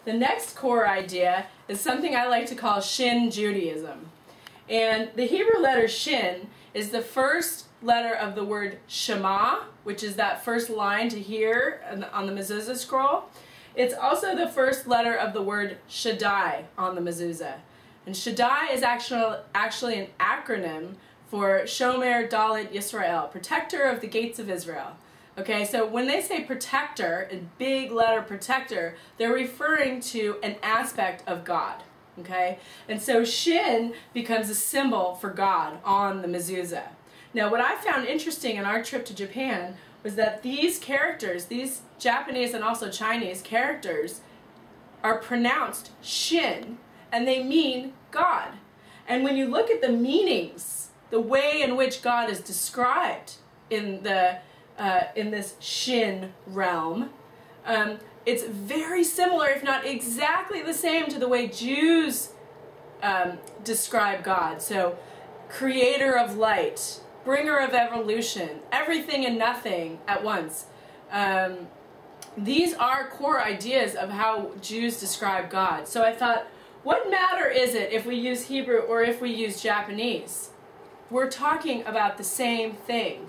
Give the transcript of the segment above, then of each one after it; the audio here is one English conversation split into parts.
The next core idea is something I like to call Shin Judaism. And the Hebrew letter Shin is the first letter of the word Shema, which is that first line to hear on the mezuzah scroll. It's also the first letter of the word Shaddai on the mezuzah. And Shaddai is actually an acronym for Shomer Dalet Yisrael, protector of the gates of Israel. Okay, so when they say protector, a big letter protector, they're referring to an aspect of God. Okay, and so Shin becomes a symbol for God on the mezuzah. Now, what I found interesting in our trip to Japan was that these characters, these Japanese and also Chinese characters, are pronounced Shin, and they mean God. And when you look at the meanings, the way in which God is described in this Shin realm, it's very similar, if not exactly the same, to the way Jews describe God. So, creator of light, bringer of evolution, everything and nothing at once. These are core ideas of how Jews describe God. So I thought, what matter is it if we use Hebrew or if we use Japanese? We're talking about the same thing.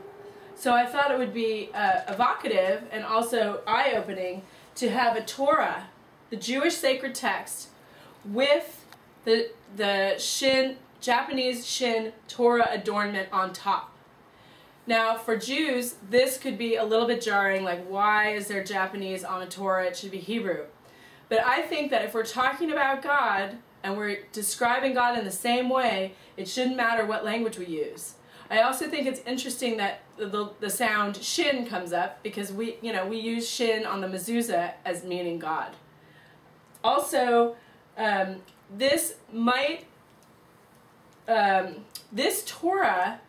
So I thought it would be evocative and also eye-opening to have a Torah, the Jewish sacred text, with the Shin, Japanese Shin Torah adornment on top. Now, for Jews, this could be a little bit jarring, like, why is there Japanese on a Torah? It should be Hebrew. But I think that if we're talking about God and we're describing God in the same way, it shouldn't matter what language we use. I also think it's interesting that the sound Shin comes up because we use Shin on the mezuzah as meaning God. Also, this Torah,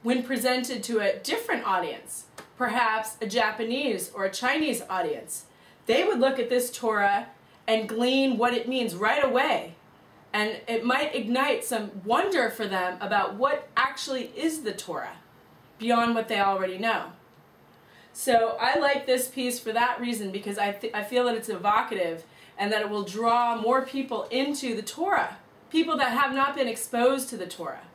when presented to a different audience, perhaps a Japanese or a Chinese audience, they would look at this Torah and glean what it means right away. And it might ignite some wonder for them about what actually is the Torah, beyond what they already know. So I like this piece for that reason, because I feel that it's evocative and that it will draw more people into the Torah, people that have not been exposed to the Torah.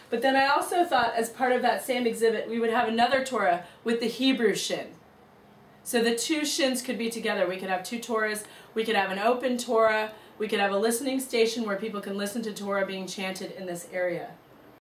But then I also thought, as part of that same exhibit, we would have another Torah with the Hebrew Shin. So the two Shins could be together. We could have two Torahs. We could have an open Torah. We could have a listening station where people can listen to Torah being chanted in this area.